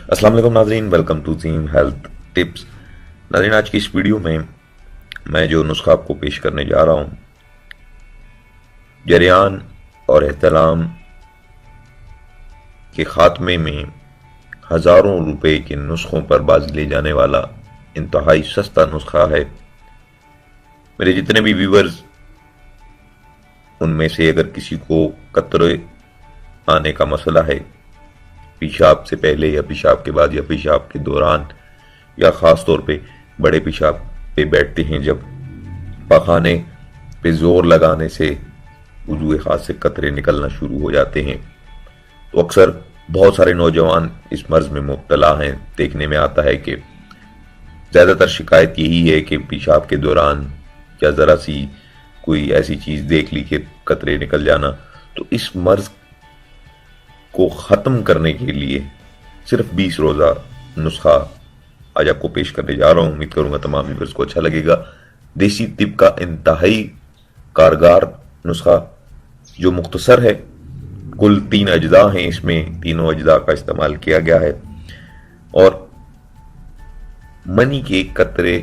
अस्सलाम वालेकुम नाज़रीन, वेलकम टू ज़ीम हेल्थ टिप्स। नाज़रीन, आज की इस वीडियो में मैं जो नुस्खा आपको पेश करने जा रहा हूँ, जरियान और एहतलाम के खात्मे में हज़ारों रुपए के नुस्खों पर बाजी ले जाने वाला इंतहाई सस्ता नुस्खा है। मेरे जितने भी व्यूवर्स, उनमें से अगर किसी को कतरे आने का मसला है, पेशाब से पहले या पेशाब के बाद या पेशाब के दौरान, या ख़ास तौर पे बड़े पेशाब पे बैठते हैं जब पखाने पे ज़ोर लगाने से वज़ू-ए-ख़ास से कतरे निकलना शुरू हो जाते हैं, तो अक्सर बहुत सारे नौजवान इस मर्ज़ में मुब्तला हैं। देखने में आता है कि ज़्यादातर शिकायत यही है कि पेशाब के दौरान या ज़रा सी कोई ऐसी चीज़ देख ली कि कतरे निकल जाना। तो इस मर्ज़ को ख़त्म करने के लिए सिर्फ 20 रोज़ा नुस्खा आज आपको पेश करने जा रहा हूँ। उम्मीद करूँगा तमाम व्यूअर्स को अच्छा लगेगा। देसी तिब का इंतहाई कारगर नुस्खा जो मुख्तसर है, कुल 3 अज्जा हैं, इसमें तीनों अज्जा का इस्तेमाल किया गया है और मनी के कतरे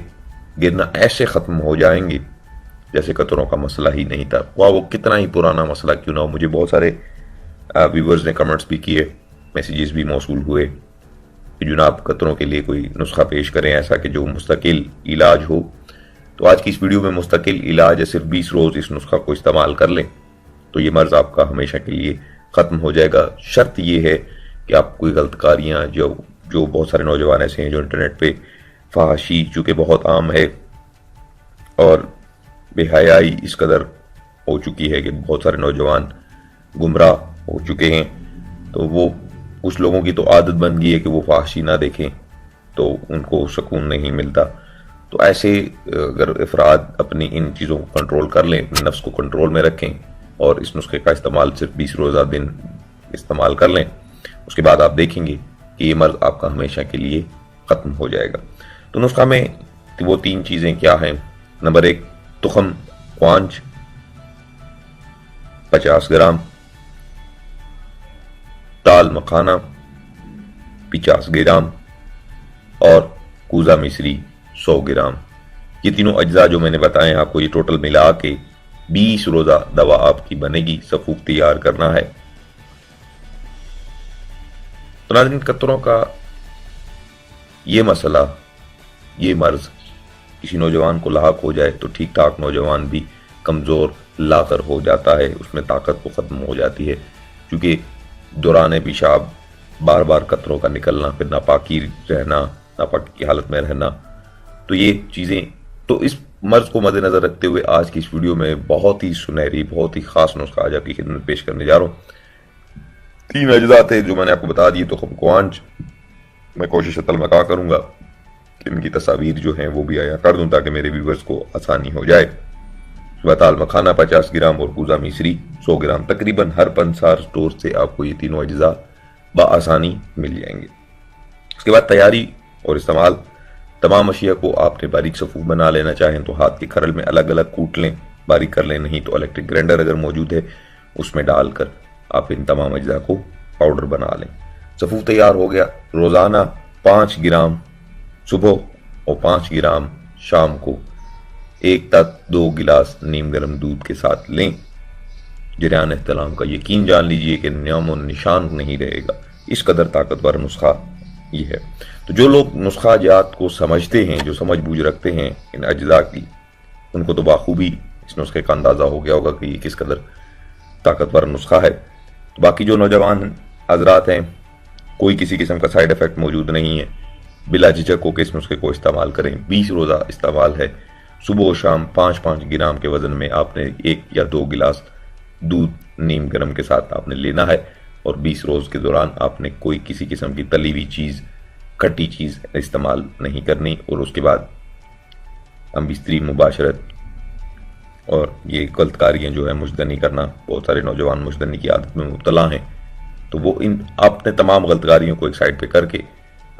गिरना ऐसे ख़त्म हो जाएंगे जैसे कतरों का मसला ही नहीं था। वो कितना ही पुराना मसला क्यों ना हो। मुझे बहुत सारे व्यूवर्स ने कमेंट्स भी किए, मैसेजेस भी मौसूल हुए कि जनाब कतरों के लिए कोई नुस्खा पेश करें ऐसा कि जो मुस्तकिल इलाज हो। तो आज की इस वीडियो में मुस्तकिल इलाज है। सिर्फ 20 रोज़ इस नुस्खा को इस्तेमाल कर लें तो ये मर्ज़ आपका हमेशा के लिए ख़त्म हो जाएगा। शर्त ये है कि आप कोई गलतकारियाँ, जो बहुत सारे नौजवान ऐसे हैं जो इंटरनेट पे फहाशी चूँकि बहुत आम है और बेहयाई इस कदर हो चुकी है कि बहुत सारे नौजवान गुमराह हो चुके हैं, तो वो कुछ लोगों की तो आदत बन गई है कि वो फहाशी ना देखें तो उनको सुकून नहीं मिलता। तो ऐसे अगर अफराद अपनी इन चीज़ों को कंट्रोल कर लें, अपने नफ्स को कंट्रोल में रखें और इस नुस्खे का इस्तेमाल सिर्फ 20 रोज़ा दिन इस्तेमाल कर लें, उसके बाद आप देखेंगे कि ये मर्ज़ आपका हमेशा के लिए ख़त्म हो जाएगा। तो नुस्खा में वो 3 चीज़ें क्या हैं? नंबर 1, तुखम क्वांच 50 ग्राम, दाल मखाना 50 ग्राम और कूजा मिश्री 100 ग्राम। ये तीनों अज्जा जो मैंने बताए हैं आपको, ये टोटल मिला के 20 रोज़ा दवा आपकी बनेगी। सफूक तैयार करना है। तो नाज़रीन, कतरों का ये मसला, ये मर्ज़ किसी नौजवान को लाहक हो जाए तो ठीक ठाक नौजवान भी कमज़ोर लाकर हो जाता है, उसमें ताकत तो ख़त्म हो जाती है। क्योंकि दौरान पेशाब बार बार कतरों का निकलना, फिर नापाकी रहना, नापाकी की हालत में रहना, तो ये चीज़ें, तो इस मर्ज़ को मद्देनज़र रखते हुए आज की इस वीडियो में बहुत ही सुनहरी, बहुत ही ख़ास नुस्खा आज आपकी खिदमत पेश करने जा रहा हूँ। 3 अज्जा थे जो मैंने आपको बता दिए। तो क्वांच मैं कोशिश तलमका करूँगा कि इनकी तस्वीर जो हैं वो भी आया कर दूँ ताकि मेरे व्यूवर्स को आसानी हो जाए। दाल मखाना 50 ग्राम और कूजा मिश्री 100 ग्राम। तकरीबन हर पंसार स्टोर से आपको ये तीनों अज्जा बआसानी मिल जाएंगे। उसके बाद तैयारी और इस्तेमाल। तमाम अशिया को आपने बारीक सफूफ बना लेना। चाहें तो हाथ के खरल में अलग अलग कूट लें, बारीक कर लें, नहीं तो इलेक्ट्रिक ग्राइंडर अगर मौजूद है उसमें डालकर आप इन तमाम अज्जा को पाउडर बना लें। सफूफ तैयार हो गया। रोज़ाना 5 ग्राम सुबह और 5 ग्राम शाम को 1 तक 2 गिलास नीम गर्म दूध के साथ लें। जरियान एहतलाम का यकीन जान लीजिए कि नामो निशान नहीं रहेगा, इस कदर ताकतवर नुस्खा ये है। तो जो लोग नुस्खा जात को समझते हैं, जो समझ बूझ रखते हैं इन अज्जा की, उनको तो बाखूबी इस नुस्खे का अंदाज़ा हो गया होगा कि ये किस कदर ताकतवर नुस्खा है। तो बाकी जो नौजवान हजरात हैं, कोई किसी किस्म का साइड इफ़ेक्ट मौजूद नहीं है, बिला झिझक होकर इस नुस्खे को इस्तेमाल करें। 20 रोज़ा इस्तेमाल है। सुबह और शाम 5-5 ग्राम के वजन में आपने 1 या 2 गिलास दूध नीम गर्म के साथ आपने लेना है और 20 रोज़ के दौरान आपने कोई किसी किस्म की तली हुई चीज़, खट्टी चीज़ इस्तेमाल नहीं करनी। और उसके बाद हम बिस्तरी मुबाशरत और ये गलतकारियाँ जो है मुजदनी करना, बहुत सारे नौजवान मुजदनी की आदत में मुब्तला हैं, तो वो इन आपने तमाम गलतकारियों को एक साइड पे करके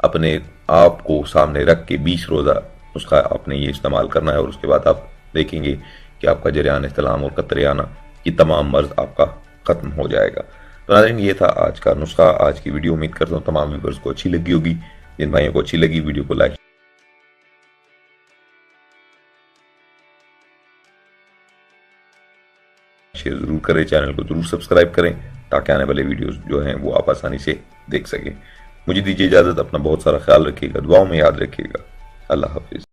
अपने आप को सामने रख के 20 रोज़ा नुस्खा आपने ये इस्तेमाल करना है। और उसके बाद आप देखेंगे कि आपका जरियान, एहतलाम और कतरे आना, ये तमाम मर्ज़ आपका ख़त्म हो जाएगा। تو ناظرین یہ تھا آج کا نسخہ، آج کی ویڈیو۔ امید کرتا ہوں تمام ویورز کو اچھی لگی ہوگی۔ جن بھائیوں کو اچھی لگی ویڈیو کو لائک شیئر ضرور کریں، چینل کو ضرور سبسکرائب کریں تاکہ آنے والے ویڈیوز جو ہیں وہ آپ آسانی سے دیکھ سکیں۔ مجھے دیجیے اجازت، اپنا بہت سارا خیال رکھیے گا، دعاؤں میں یاد رکھیے گا۔ اللہ حافظ۔